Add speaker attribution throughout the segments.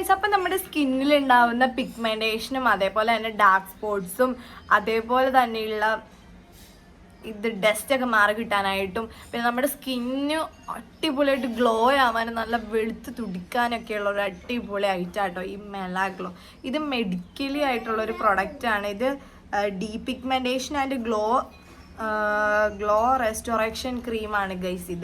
Speaker 1: Guys, അപ്പം നമ്മുടെ സ്കിന്നിലുണ്ടാവുന്ന പിഗ്മെൻറ്റേഷനും അതേപോലെ തന്നെ ഡാർക്ക് സ്പോട്ട്സും അതേപോലെ തന്നെയുള്ള ഡസ്റ്റൊക്കെ മാറി കിട്ടാനായിട്ടും പിന്നെ നമ്മുടെ സ്കിന്ന് അടിപൊളിയായിട്ട് ഗ്ലോ ആവാനും നല്ല വെളുത്ത് തുടിക്കാനൊക്കെയുള്ള ഒരു അടിപൊളി ഐറ്റാട്ടോ ഈ മെലാഗ്ലോ. ഇത് മെഡിക്കലി ആയിട്ടുള്ളൊരു പ്രൊഡക്റ്റാണ്. ഇത് ഡീപിഗ്മെൻറ്റേഷൻ ആൻഡ് ഗ്ലോ റെസ്റ്റോറേഷൻ ക്രീമാണ് ഗൈസ്.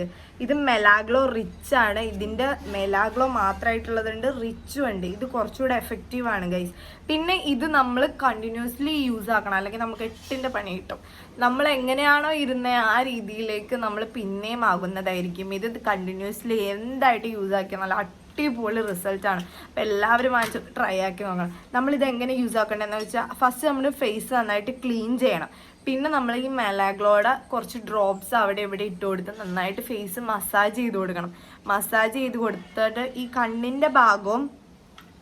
Speaker 1: ഇത് മെലാഗ്ലോ റിച്ച് ആണ്. ഇതിൻ്റെ മെലാഗ്ലോ മാത്രമായിട്ടുള്ളതുണ്ട്, റിച്ചും ഉണ്ട്. ഇത് കുറച്ചുകൂടെ എഫക്റ്റീവാണ് ഗൈസ്. പിന്നെ ഇത് നമ്മൾ കണ്ടിന്യൂസ്ലി യൂസ് ആക്കണം, അല്ലെങ്കിൽ നമുക്ക് 8ന്റെ പണി കിട്ടും. നമ്മൾ എങ്ങനെയാണോ ഇരുന്നത് ആ രീതിയിലേക്ക് നമ്മൾ പിന്നെയും ആകുന്നതായിരിക്കും. ഇത് കണ്ടിന്യൂസ്ലി എന്തായിട്ട് യൂസ് ആക്കിയാൽ നല്ല അടിപൊളി റിസൾട്ടാണ്. അപ്പോൾ എല്ലാവരും വാങ്ങിച്ച് ട്രൈ ആക്കി നോക്കണം. നമ്മളിത് എങ്ങനെ യൂസ് ആക്കേണ്ടതെന്ന് വെച്ചാൽ ഫസ്റ്റ് നമ്മൾ ഫേസ് നന്നായിട്ട് ക്ലീൻ ചെയ്യണം. പിന്നെ നമ്മൾ ഈ മെലാഗ്ലോയുടെ കുറച്ച് ഡ്രോപ്സ് അവിടെ ഇവിടെ ഇട്ട് കൊടുത്ത് നന്നായിട്ട് ഫേസ് മസാജ് ചെയ്ത് കൊടുക്കണം. മസാജ് ചെയ്ത് കൊടുത്തിട്ട് ഈ കണ്ണിൻ്റെ ഭാഗവും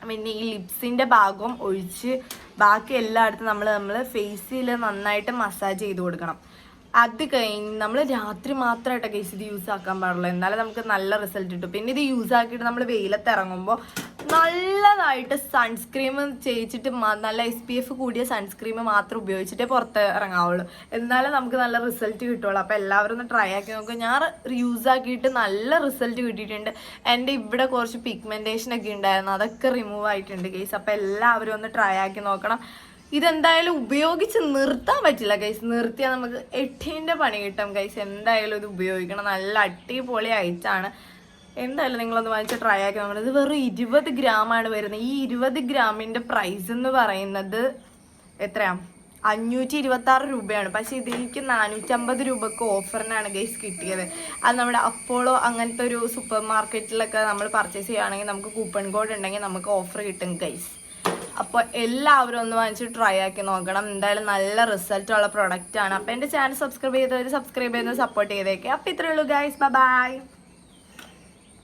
Speaker 1: പിന്നെ ഈ ലിപ്സിൻ്റെ ഭാഗവും ഒഴിച്ച് ബാക്കി എല്ലായിടത്തും നമ്മൾ ഫേസിൽ നന്നായിട്ട് മസാജ് ചെയ്ത് കൊടുക്കണം. അത് കഴിഞ്ഞ് നമ്മൾ രാത്രി മാത്രമായിട്ട് കേസ് ഇത് യൂസ് ആക്കാൻ പാടുള്ളൂ, എന്നാലും നമുക്ക് നല്ല റിസൾട്ട് കിട്ടും. പിന്നെ ഇത് യൂസ് ആക്കിയിട്ട് നമ്മൾ വെയിലത്ത് ഇറങ്ങുമ്പോൾ നല്ലതായിട്ട് സൺസ്ക്രീം ചെയ്യിച്ചിട്ട് നല്ല SPF കൂടിയ സൺസ്ക്രീം മാത്രം ഉപയോഗിച്ചിട്ടേ പുറത്ത് ഇറങ്ങാവുള്ളൂ, എന്നാലും നമുക്ക് നല്ല റിസൾട്ട് കിട്ടുള്ളൂ. അപ്പോൾ എല്ലാവരും ഒന്ന് ട്രൈ ആക്കി നോക്കുക. ഞാൻ യൂസ് ആക്കിയിട്ട് നല്ല റിസൾട്ട് കിട്ടിയിട്ടുണ്ട്. എൻ്റെ ഇവിടെ കുറച്ച് പിഗ്മെൻറ്റേഷനൊക്കെ ഉണ്ടായിരുന്നു, അതൊക്കെ റിമൂവ് ആയിട്ടുണ്ട് കേസ്. അപ്പോൾ എല്ലാവരും ഒന്ന് ട്രൈ ആക്കി നോക്കണം. ഇതെന്തായാലും ഉപയോഗിച്ച് നിർത്താൻ പറ്റില്ല ഗൈസ്. നിർത്തിയാൽ നമുക്ക് 8ന്റെ പണി കിട്ടും ഗൈസ്. എന്തായാലും ഇത് ഉപയോഗിക്കണം, നല്ല അടിപൊളി ഐറ്റാണ്. എന്തായാലും നിങ്ങളൊന്ന് വാങ്ങിച്ച് ട്രൈ ആക്കി നോക്കണം. ഇത് വെറും 20 ഗ്രാമാണ് വരുന്നത്. ഈ 20 ഗ്രാമിൻ്റെ പ്രൈസ് എന്ന് പറയുന്നത് എത്രയാണ്? 526 രൂപയാണ്. പക്ഷേ ഇതെനിക്ക് 450 രൂപക്ക് ഓഫറിനാണ് ഗൈസ് കിട്ടിയത്. അത് നമ്മുടെ അപ്പോളോ അങ്ങനത്തെ ഒരു സൂപ്പർ മാർക്കറ്റിലൊക്കെ നമ്മൾ പർച്ചേസ് ചെയ്യുകയാണെങ്കിൽ നമുക്ക് കൂപ്പൺ കോഡ് ഉണ്ടെങ്കിൽ നമുക്ക് ഓഫർ കിട്ടും ഗൈസ്. അപ്പോൾ എല്ലാവരും ഒന്ന് വാങ്ങിച്ച് ട്രൈ ആക്കി നോക്കണം. എന്തായാലും നല്ല റിസൾട്ടുള്ള പ്രൊഡക്റ്റാണ്. അപ്പോൾ എൻ്റെ ചാനൽ സബ്സ്ക്രൈബ് ചെയ്തവർ സബ്സ്ക്രൈബ് ചെയ്ത് സപ്പോർട്ട് ചെയ്തേക്കെ. അപ്പോൾ ഇത്രയേ ഉള്ളൂ ഗൈസ്. ബൈ.